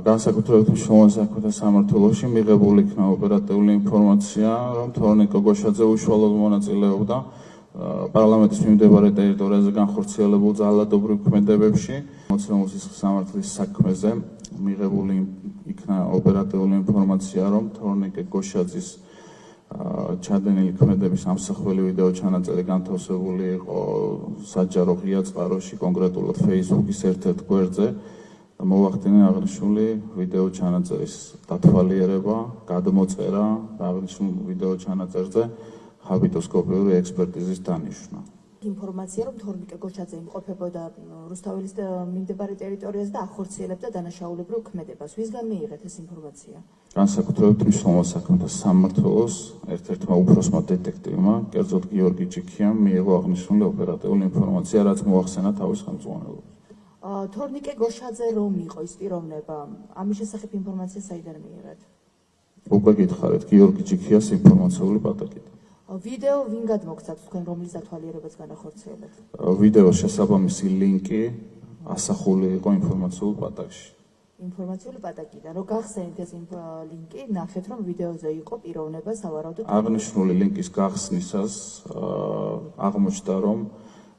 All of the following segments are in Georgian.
განსაკუთრებით მნიშვნელოვან საქმეთა სამმართველოში მიღებული იქნა ოპერატიული ინფორმაცია, რომ თორნიკო გოშაძე უშუალოდ მონაწილეობდა პარლამენტის მიმდებარე ტერიტორიაზე განხორციელებულ ძალადობრივ ქმედებებში, მოცემულ სისხლის სამართლის საქმეზე მიღებული იქნა ოპერატიული ინფორმაცია, რომ თორნიკე გოშაძის ჩადენილი ქმედების ამსახველი ვიდეო ჩანაწერი განთავსებული იყო საჯარო ღია წყაროში, კონკრეტულად Facebook-ის ერთ-ერთ გვერდზე. მოვახდინე აღნიშნული ვიდეო ჩანაწერის დათვალიერება, გადმოწერა და აღნიშნულ ვიდეო ჩანაწერზე ჰაბიტოსკოპიური ექსპერტიზის დანიშვნა. ინფორმაცია, რომ თორნიკე გოშაძე იმყოფებოდა რუსთაველის მიმდებარე ტერიტორიაზე და ახორციელებდა დანაშაულებრივ ქმედებას. ვისგან მიიღეთ ეს ინფორმაცია? განსაკუთრებით მნიშვნელოვან საქმეთა სამმართველოს ერთ-ერთმა უფროსმა დეტექტივმა, კერძოდ გიორგი ჯიქიამ მიიღო აღნიშნული ოპერატიული ინფორმაცია, რაც მოახსენა თავის ხელმძღვანელობას. თორნიკე გოშაძე რომ იყო ის პიროვნება, ამის შესახებ ინფორმაცია საიდან მიიღეთ? უკვე გითხარით, გიორგი ჯიქიას ინფორმაციული პატაკით. ვიდეო ვინ გადმოგცათ თქვენ, რომლის დათვალიერებას განახორციელებთ? ვიდეოს შესაბამისი ლინკი ასახული იყო ინფორმაციულ პატაკში. ინფორმაციული პატაკიდან რო გახსენეთ ეს ლინკი, ნახეთ რომ ვიდეოზე იყო პიროვნება სავარაუდოდ. აღნიშნული ლინკის გახსნისას აღმოჩნდა, რომ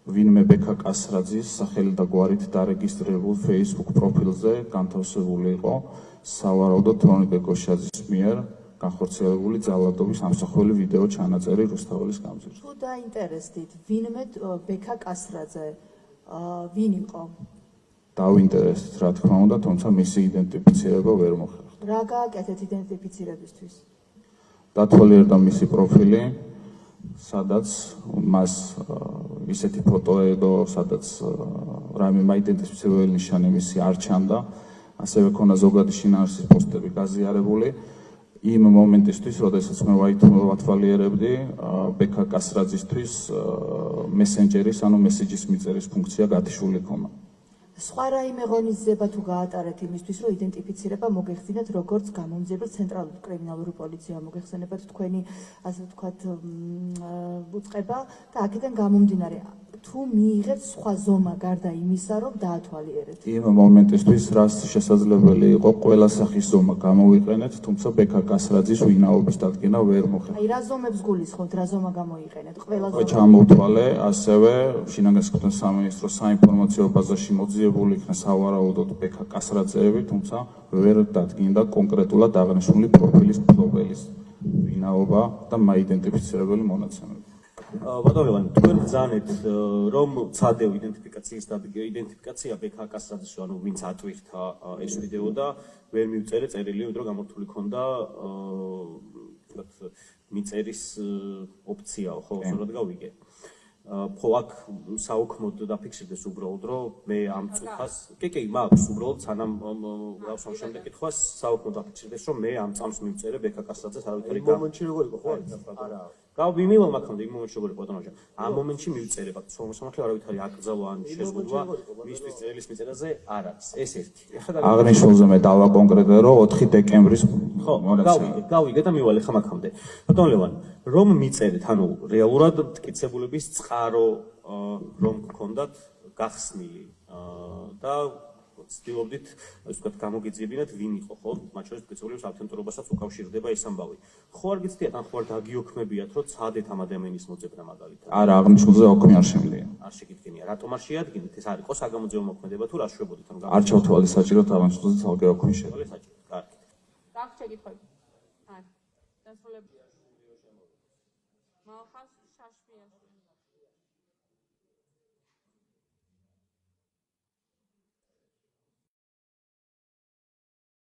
ვინმე ბექა კასრაძის სახელი და გვარით დარეგისტრირებულ Facebook პროფილზე განთავსებული იყო სავარაუდოდ თორნიკე გოშაძის მიერ განხორციელებული ძალადობის ამსახველი ვიდეო ჩანაწერი რუსთაველის გამზირზე. თუ დაინტერესდით, ვინმე ბექა კასრაძე ვინ იყო? დავინტერესდით, რა თქმა უნდა, თუმცა მისი იდენტიფიცირება ვერ მოხერხდა. რა გააკეთეთ იდენტიფიცირებისთვის? დათვალიერდა მისი პროფილი, სადაც მას ისეთი ფოტო ედო, სადაც რაიმე მაიდენტიფიცირებელი ნიშანი მისი არ ჩანდა, ასევე ქონა ზოგადი შინაარსის პოსტები გაზიარებული. იმ მომენტისთვის, როდესაც მე ვათვალიერებდი, ბექა კასრაძისთვის მესენჯერის, ანუ მესეჯის მიწერის ფუნქცია გათიშული ქონა. სხვა რაიმე ღონისძიება თუ გაატარეთ იმისთვის, რომ იდენტიფიცირება მოგეხსენათ როგორც გამომძიებელ ცენტრალურ კრიმინალურ პოლიციამ მოგეხსენებათ თქვენი, ასე ვთქვათ, უწყება და აქედან გამომდინარე, თუ მიიღეთ სხვა ზომა გარდა იმისა, რომ დაათვალიერეთ. იმ მომენტისთვის რაც შესაძლებელი იყო, ყველა სახის ზომა გამოვიყენეთ, თუმცა ბექა კასრაძის ვინაობის დადგენა ვერ მოხერხდა. აი, რა ზომებს გულისხმობთ, რა ზომა გამოიყენეთ? ყველა ზომა. ჩამოვთვალე, ასევე შინაგან საქმეთა სამინისტროს საინფორმაციო ბაზაში მოძიებული იქნა სავარაუდოდ ბექა კასრაძეები, თუმცა ვერ დადგინდა კონკრეტულად აღნიშნული პროფილის მფლობელის ვინაობა და მაიდენტიფიცირებელი მონაცემები. ბატონო ლევან, თქვენ ბრძანეთ, რომ ცადევ იდენტიფიკაცია ბექა კასრაძის, ანუ ვინც ატვირთა ეს ვიდეო და ვერ მივწერე წერილი, ვიდრე გამორთული ქონდა მიწერის ოპციაო, ხო, სწორად გავიგე. ხო, აქ საუქმოდ დაფიქსირდეს უბრალოდ, რომ მე ამ წუთას, კი, მაქვს უბრალოდ სანამ გავსვამ შემდეგ კითხვას, საუქმოდ დაფიქსირდეს, რომ მე ამ წამს მივწერე ბექა კასრაძეს არავითარი მომენტში როგორ იყო, ხო? არა. გავიმილო მაგამდე იმ მომენტში როგორ იყო ბატონო. ამ მომენტში მივწერე, სამართლე არავითარი აკრძალვა ან შეზღუდვა მისთვის წერილის მიწერაზე არ არის. ეს ერთი. აღნიშნულზე მე დავაკონკრეტე, რომ 4 დეკემბრის ხო, გავიგე და მივალე ხა მაგამდე. ბატონო ლევან, რომ მიწერეთ, ანუ რეალურად მტკიცებულების წყარო რომ გქონდათ გახსნილი და ცდილობდით, ასე ვთქვათ, გამოგეძიებინათ ვინ იყო, ხო? მათ შორის მტკიცებულების ავთენტურობასაც უკავშირდება ეს ამბავი. ხო არ გიცდიათ, ან ხო არ დაგიოქმებიათ, რომ ცადეთ ამ ადამიანის მოძებნა მაგალითად? არა, აღნიშნულზე ოქმი არ შემიძლია. არ შეგიძლია. რატომ არ შეადგენთ? ეს არ იყო საგამოძიებო მოქმედება თუ რა შვებოდით ამ არ ჩავთვალე საჭიროდ აღნიშნულზე ცალკე ოქმი შეგვიძლია. საჭიროდ, კარგი. გაქვს შეკითხვები? არ. დასრულებული. მალხას შაშბიას.